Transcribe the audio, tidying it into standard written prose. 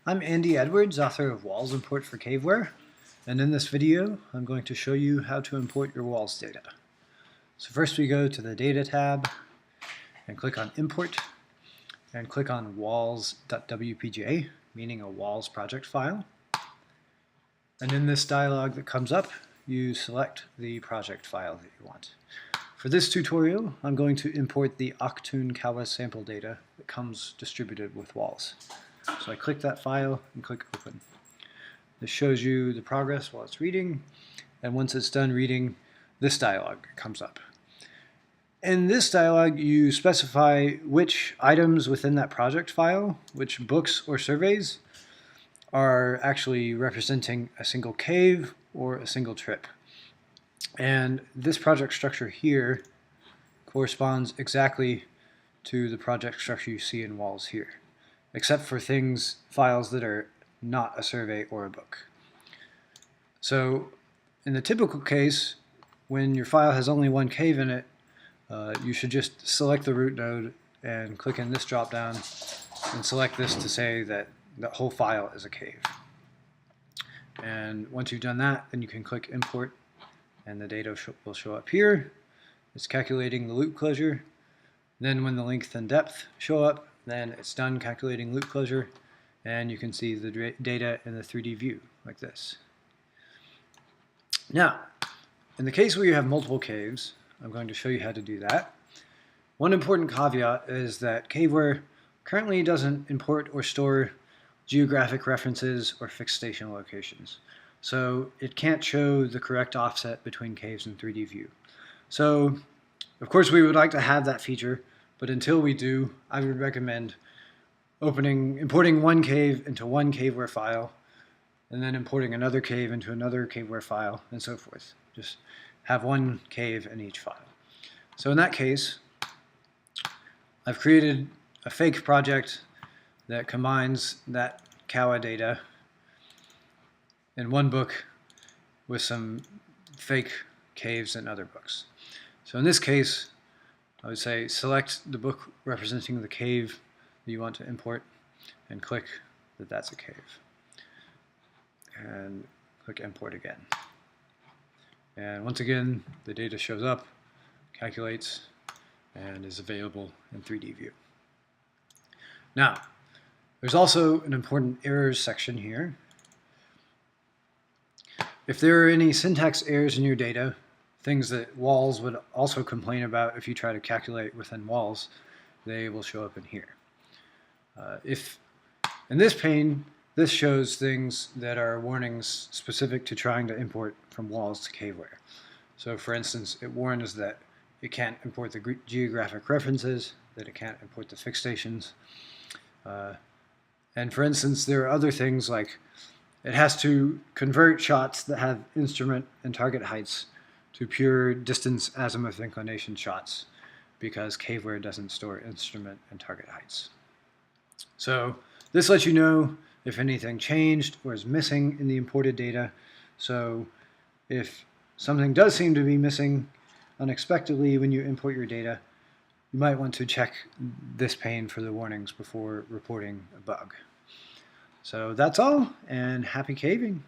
I'm Andy Edwards, author of Walls Import for Caveware, and in this video I'm going to show you how to import your Walls data. So first we go to the Data tab and click on Import and click on walls.wpj, meaning a Walls project file. And in this dialog that comes up, you select the project file that you want. For this tutorial, I'm going to import the Octune Kawa sample data that comes distributed with Walls. So I click that file and click Open. This shows you the progress while it's reading, and once it's done reading, this dialog comes up. In this dialog, you specify which items within that project file, which books or surveys, are actually representing a single cave or a single trip. And this project structure here corresponds exactly to the project structure you see in Walls here, except for files that are not a survey or a book. So in the typical case, when your file has only one cave in it, you should just select the root node and click in this drop-down and select this to say that the whole file is a cave. And once you've done that, then you can click Import, and the data will show up here. It's calculating the loop closure. Then when the length and depth show up, then it's done calculating loop closure, and you can see the data in the 3D view like this. Now, in the case where you have multiple caves, I'm going to show you how to do that. One important caveat is that Caveware currently doesn't import or store geographic references or fixed station locations. So it can't show the correct offset between caves in 3D view. So, of course, we would like to have that feature, but until we do, I would recommend importing one cave into one Caveware file, and then importing another cave into another Caveware file, and so forth. Just have one cave in each file. So in that case, I've created a fake project that combines that Kawa data in one book with some fake caves in other books. So in this case, I would say select the book representing the cave that you want to import and click that that's a cave. And click Import again. And once again, the data shows up, calculates, and is available in 3D view. Now, there's also an important errors section here. If there are any syntax errors in your data, things that Walls would also complain about if you try to calculate within Walls, they will show up in here. In this pane, this shows things that are warnings specific to trying to import from Walls to Caveware. So for instance, it warns that it can't import the geographic references, that it can't import the fixed stations. And for instance, there are other things like it has to convert shots that have instrument and target heights to pure distance azimuth inclination shots because Caveware doesn't store instrument and target heights. So this lets you know if anything changed or is missing in the imported data. So if something does seem to be missing unexpectedly when you import your data, you might want to check this pane for the warnings before reporting a bug. So that's all, and happy caving!